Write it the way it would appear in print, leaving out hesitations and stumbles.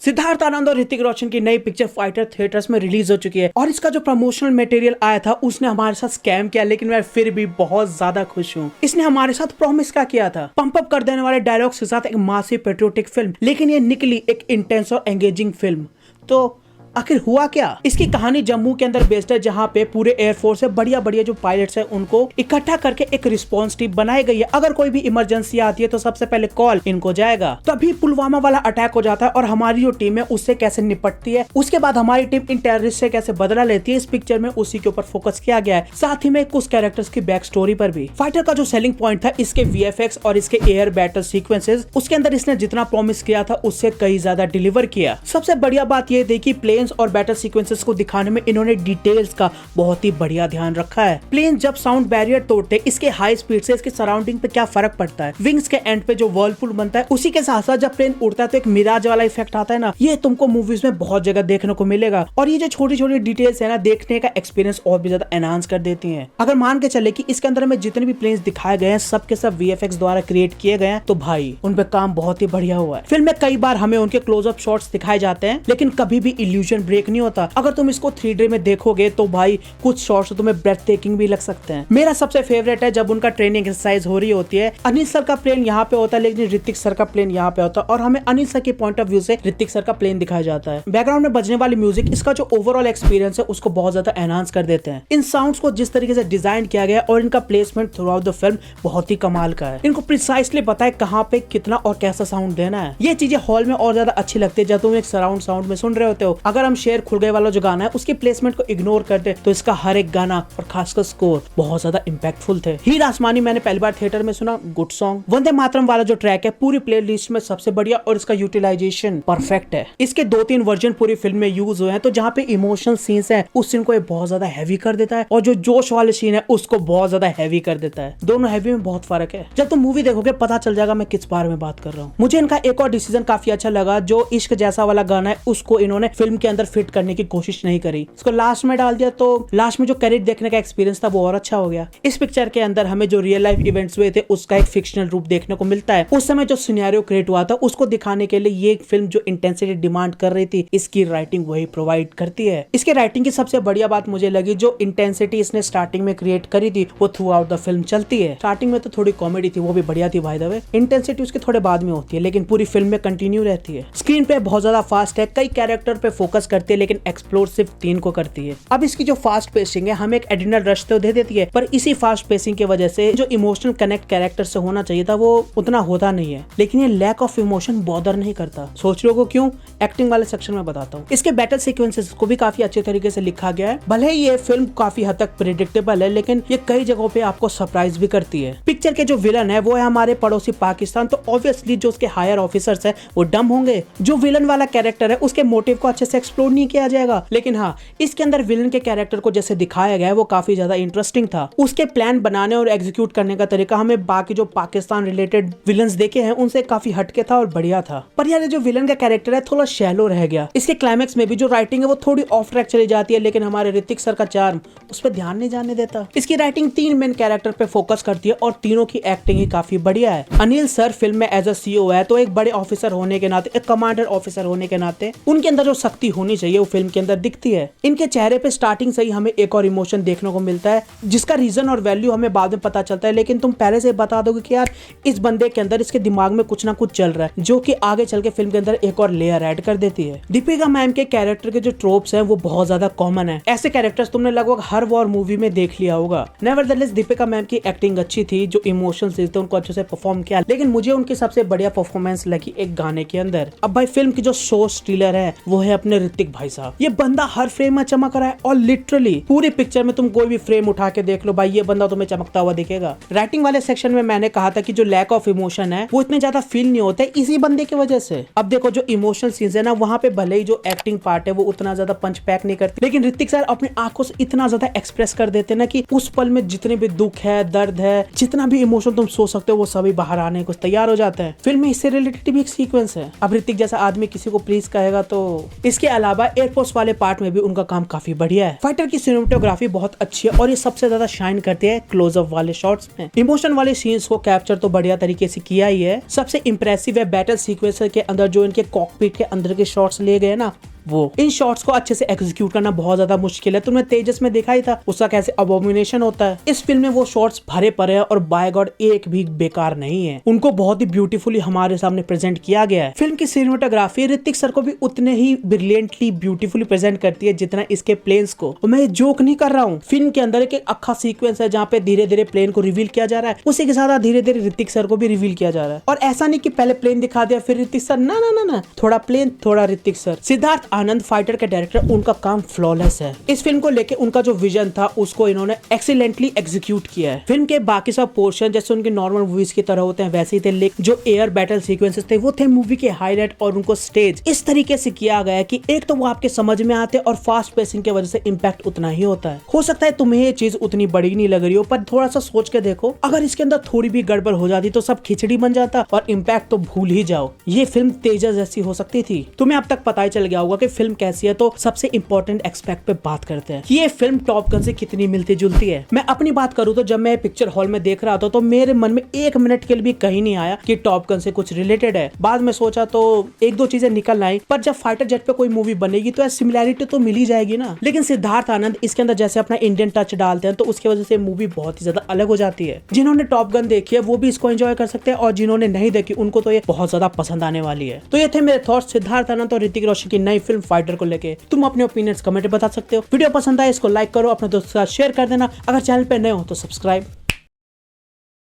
सिद्धार्थ आनंद और ऋतिक रोशन की नई पिक्चर फाइटर थिएटर्स में रिलीज हो चुकी है और इसका जो प्रमोशनल मटेरियल आया था उसने हमारे साथ स्कैम किया, लेकिन मैं फिर भी बहुत ज्यादा खुश हूँ। इसने हमारे साथ प्रॉमिस क्या किया था, पंप अप कर देने वाले डायलॉग्स के साथ एक मासिव पेट्रियोटिक फिल्म, लेकिन ये निकली एक इंटेंस और एंगेजिंग फिल्म। तो आखिर हुआ क्या? इसकी कहानी जम्मू के अंदर बेस्ड है, जहां पे पूरे एयरफोर्स से बढ़िया बढ़िया जो पायलट्स हैं उनको इकट्ठा करके एक रिस्पांस टीम बनाई गई है। अगर कोई भी इमरजेंसी आती है तो सबसे पहले कॉल इनको जाएगा। तभी पुलवामा वाला अटैक हो जाता है और हमारी जो टीम है उससे कैसे निपटती है, उसके बाद हमारी टीम इन टेररिस्ट से कैसे बदला लेती है, इस पिक्चर में उसी के ऊपर फोकस किया गया है। साथ ही में कुछ कैरेक्टर्स की बैक स्टोरी पर भी। फाइटर का जो सेलिंग पॉइंट था इसके VFX और इसके एयर बैटल सीक्वेंसेस, उसके अंदर इसने जितना प्रॉमिस किया था उससे कई ज्यादा डिलीवर किया। सबसे बढ़िया बात यह थी कि प्लेन्स और बैटल सीक्वेंसेस को दिखाने में इन्होंने डिटेल्स का बहुत ही बढ़िया ध्यान रखा है। प्लेन जब साउंड बैरियर तोड़ते इसके हाई स्पीड से इसके सराउंडिंग पे क्या फर्क पड़ता है, विंग्स के एंड पे जो वर्लपूल बनता है, उसी के साथ साथ जब प्लेन उड़ता है तो एक मिराज वाला इफेक्ट आता है ना, ये तुमको मूवीज में बहुत जगह देखने को मिलेगा। और ये जो छोटी छोटी डिटेल्स है ना, देखने का एक्सपीरियंस और भी ज्यादा एनहांस कर देती है। अगर मान के चले कि इसके अंदर में जितने भी प्लेन्स दिखाए गए हैं सब के सब VFX द्वारा क्रिएट किए गए हैं, तो भाई उन पे काम बहुत ही बढ़िया हुआ है। फिल्म में कई बार हमें उनके क्लोजअप शॉट्स दिखाए जाते हैं, लेकिन कभी भी इल्यूजन ब्रेक नहीं होता। अगर तुम इसको 3D में देखोगे तो भाई कुछ शॉट्स तो तुम्हें ब्रेथ टेकिंग भी लग सकते हैं। मेरा सबसे फेवरेट है जब उनका ट्रेनिंग एक्सरसाइज हो रही होती है। अनिल सर का प्लेन यहाँ पे होता है, लेकिन ऋतिक सर का प्लेन यहाँ पे होता है और हमें अनिल सर के पॉइंट ऑफ व्यू से ऋतिक सर का प्लेन दिखाया जाता है। बैकग्राउंड में बजने वाली म्यूजिक इसका जो ओवरऑल एक्सपीरियंस है उसको बहुत ज्यादा एनहांस कर देते हैं। इन साउंड्स को जिस तरीके से डिजाइन किया गया और इनका placement through out the film बहुत ही कमाल का है। इनको प्रिसाइसली पता है कहाँ पे कितना और कैसा साउंड देना है। ये चीजें हॉल में और ज्यादा अच्छी लगती है जब तुम एक सराउंड साउंड में सुन रहे होते हो। अगर हम शेर खुल गए वाला जो गाना है उसकी प्लेसमेंट को इग्नोर कर दे तो इसका हर एक गाना और खासकर स्कोर बहुत ज्यादा इंपैक्टफुल थे। हीर आसमानी मैंने पहली बार थिएटर में सुना, गुड सॉन्ग। वंदे मातरम वाला जो ट्रैक है पूरी प्लेलिस्ट में सबसे बढ़िया और इसका यूटिलाइजेशन परफेक्ट है। इसके 2-3 वर्जन पूरी फिल्म में यूज हुए हैं, तो जहाँ पे इमोशनल सीन्स है उस सीन को ये बहुत ज्यादा हैवी कर देता है और जो जोश वाले सीन है उसको बहुत ज्यादा हैवी कर देता है। दोनों हैवी में बहुत फर्क है। जब तुम मूवी देखोगे पता चल जाएगा मैं किस बारे में बात कर रहा हूँ। मुझे इनका एक और डिसीजन काफी अच्छा लगा, जो इश्क जैसा वाला गाना है उसको इन्होंने फिल्म के अंदर फिट करने की कोशिश नहीं करी, इसको लास्ट में डाल दिया। तो लास्ट में जो कैरेट देखने का एक्सपीरियंस था वो और अच्छा हो गया। इस पिक्चर के अंदर हमें जो रियल लाइफ इवेंट्स हुए थे उसका एक फिक्शनल रूप देखने को मिलता है। उस समय जो सिनेरियो क्रिएट हुआ था उसको दिखाने के लिए ये फिल्म जो इंटेंसिटी डिमांड कर रही थी इसकी राइटिंग वही प्रोवाइड करती है। इसके राइटिंग की सबसे बढ़िया बात मुझे लगी, जो इंटेंसिटी इसने स्टार्टिंग में क्रिएट करी थी वो थ्रू आउट द फिल्म चलती है। स्टार्टिंग में तो थोड़ी कॉमेडी थी, वो भी बढ़िया थी बाय द वे। इंटेंसिटी उसके थोड़े बाद में होती है लेकिन पूरी फिल्म में कंटिन्यू रहती है। स्क्रीन पे बहुत ज्यादा फास्ट है, कई कैरेक्टर पे फोकस करती है लेकिन एक्सप्लोर सिर्फ 3 को करती है। अब इसकी जो फास्ट पेसिंग है हमें एक एडिशनल रश तो दे देती है, पर इसी फास्ट पेसिंग की वजह से जो इमोशनल कनेक्ट कैरेक्टर से होना चाहिए था वो उतना होता नहीं है। लेकिन ये लैक ऑफ इमोशन बॉदर नहीं करता। सोच रहे हो क्यों? एक्टिंग वाले सेक्शन में बताता हूँ। इसके बैटल सीक्वेंसेस को भी काफी अच्छे तरीके से लिखा गया है। भले ही ये फिल्म काफी हद तक प्रेडिक्टेबल है लेकिन ये कई जगहों पे आपको सरप्राइज भी करती है। पिक्चर के जो विलन है वो है हमारे पड़ोसी पाकिस्तान, तो ऑब्वियसली जो उसके हायर ऑफिसर्स है वो डम होंगे। जो विलन वाला कैरेक्टर है उसके मोटिव को अच्छे से एक्सप्लोर नहीं किया जाएगा, लेकिन हाँ इसके अंदर विलन के कैरेक्टर को जैसे दिखाया गया है वो काफी ज्यादा इंटरेस्टिंग था। उसके प्लान बनाने और एग्जीक्यूट करने का तरीका हमें बाकी जो पाकिस्तान रिलेटेड विलन्स देखे हैं उनसे काफी हटके था और बढ़िया था। पर यार जो विलन का कैरेक्टर है थोड़ा शैलो रह गया। इसके क्लाइमेक्स में भी जो राइटिंग है वो थोड़ी ऑफ ट्रैक चली जाती है, लेकिन हमारे ऋतिक सर का चार्म उस पर ध्यान नहीं जाने देता। इसकी राइटिंग 3 मेन कैरेक्टर पे फोकस करती है और तीनों की एक्टिंग ही काफी बढ़िया है। अनिल सर फिल्म में एज अ CEO है, तो एक बड़े ऑफिसर होने के नाते, एक कमांडर ऑफिसर होने के नाते उनके अंदर जो शक्ति होनी चाहिए वो फिल्म के अंदर दिखती है। इनके चेहरे पे स्टार्टिंग से ही हमें एक और इमोशन देखने को मिलता है जिसका रीजन और वैल्यू हमें बाद में पता चलता है, लेकिन तुम पहले से बता दोगे कि यार इस बंदे के अंदर इसके दिमाग में कुछ ना कुछ चल रहा है, जो कि आगे चल के फिल्म के अंदर एक और लेयर ऐड कर देती है। दीपिका मैम के कैरेक्टर के जो ट्रोप्स हैं वो बहुत ज्यादा कॉमन है। ऐसे कैरेक्टर्स तुमने लगभग हर वॉर मूवी में देख लिया होगा। नेवरदलेस दीपिका मैम की एक्टिंग अच्छी थी, जो इमोशंस थे उनको अच्छे से परफॉर्म किया, लेकिन मुझे उनकी सबसे बढ़िया परफॉर्मेंस लगी एक गाने के अंदर। अब भाई फिल्म की जो शो स्टीलर है वो है अपने ऋतिक भाई साहब। ये बंदा हर फ्रेम में चमक रहा है और लिटरली पूरी पिक्चर में तुम कोई भी फ्रेम उठा के देख लो भाई ये बंदा तुम्हें चमकता हुआ दिखेगा। राइटिंग वाले सेक्शन में मैंने कहा था कि जो लैक ऑफ इमोशन है वो इतने ज्यादा फील नहीं होते इसी बंदे की वजह से। अब देखो जो इमोशनल सीन्स है ना वहाँ पे भले ही जो एक्टिंग पार्ट है वो उतना ज्यादा पंच पैक नहीं करती, लेकिन ऋतिक सर अपनी आंखों से इतना ज्यादा एक्सप्रेस कर देते ना कि उस पल में जितने भी दुख है, दर्द है, जितना भी इमोशन तुम सोच सकते हो वो सभी बाहर आने को तैयार हो जाता है। फिल्म में इससे रिलेटेड भी एक सीक्वेंस है। अब ऋतिक जैसा आदमी किसी को प्लीज कहेगा तो इसके अलावा एयरफोर्स वाले पार्ट में भी उनका काम काफी बढ़िया है। फाइटर की सिनेमेटोग्राफी बहुत अच्छी है और ये सबसे ज्यादा शाइन करती है क्लोजअप वाले शॉट्स में। इमोशन वाले सीन्स को कैप्चर तो बढ़िया तरीके से किया ही है। सबसे इंप्रेसिव है बैटल सीक्वेंस के अंदर जो इनके कॉकपिट के अंदर के शॉट्स लिए गए ना, वो इन शॉट्स को अच्छे से एग्जीक्यूट करना बहुत ज्यादा मुश्किल है। तुमने तेजस में देखा ही था उसका कैसे अबोमिनेशन होता है। इस फिल्म में वो शॉट्स भरे पड़े हैं और बाय गॉड एक भी बेकार नहीं है। उनको बहुत ही ब्यूटीफुली हमारे सामने प्रेजेंट किया गया है। फिल्म की सिनेमेटोग्राफी ऋतिक सर को भी उतने ही ब्रिलियंटली ब्यूटीफुली प्रेजेंट करती है जितना इसके प्लेन्स को। और मैं जोक नहीं कर रहा हूँ, फिल्म के अंदर एक अक्खा सीक्वेंस है जहाँ पे धीरे धीरे प्लेन को रिवील किया जा रहा है, उसी के साथ धीरे धीरे ऋतिक सर को भी रिवील किया जा रहा है। और ऐसा नहीं कि पहले प्लेन दिखा दिया फिर ऋतिक सर, ना ना ना ना, थोड़ा प्लेन थोड़ा ऋतिक सर। सिद्धार्थ आनंद फाइटर के डायरेक्टर, उनका काम फ्लॉलेस है। इस फिल्म को लेके उनका जो विजन था उसको इन्होंने एक्सीलेंटली एग्जीक्यूट किया है। फिल्म के बाकी सब पोर्शन जैसे उनके नॉर्मल मूवीज की तरह होते हैं वैसे ही थे, लेकिन जो एयर बैटल सीक्वेंसेस थे वो थे मूवी के हाईलाइट और उनको स्टेज इस तरीके से किया गया है कि एक तो वो आपके समझ में आते और फास्ट पेसिंग की वजह से इम्पैक्ट उतना ही होता है। हो सकता है तुम्हें ये चीज उतनी बड़ी नहीं लग रही हो, पर थोड़ा सा सोच के देखो, अगर इसके अंदर थोड़ी भी गड़बड़ हो जाती तो सब खिचड़ी बन जाता और इम्पैक्ट तो भूल ही जाओ। ये फिल्म तेजस जैसी हो सकती थी। तुम्हें अब तक पता ही चल गया होगा कि फिल्म कैसी है, तो सबसे इंपॉर्टेंट एक्सपेक्ट पे बात करते हैं कि ये फिल्म टॉप गन से कितनी मिलती जुलती है। मैं अपनी बात करूं तो जब मैं पिक्चर हॉल में देख रहा था तो मेरे मन में एक मिनट के लिए भी कहीं नहीं आया कि टॉप गन से कुछ रिलेटेड है। बाद में सोचा तो एक दो चीजें निकल आई, पर जब फाइटर जेट पे कोई मूवी बनेगी तो सिमिलैरिटी तो मिल ही जाएगी ना। लेकिन सिद्धार्थ आनंद इसके अंदर जैसे अपना इंडियन टच डालते हैं तो उसकी वजह से मूवी बहुत ही ज्यादा अलग हो जाती है। जिन्होंने टॉप गन देखी है वो भी इसको एंजॉय कर सकते हैं और जिन्होंने नहीं देखी उनको तो ये बहुत ज्यादा पसंद आने वाली है। तो ये थे मेरे थॉट्स सिद्धार्थ आनंद और ऋतिक रोशन की नई फिल्म फाइटर को लेके। तुम अपने ओपिनियंस कमेंट में बता सकते हो। वीडियो पसंद आए इसको लाइक करो, अपने दोस्तों के साथ शेयर कर देना। अगर चैनल पे नए हो तो सब्सक्राइब।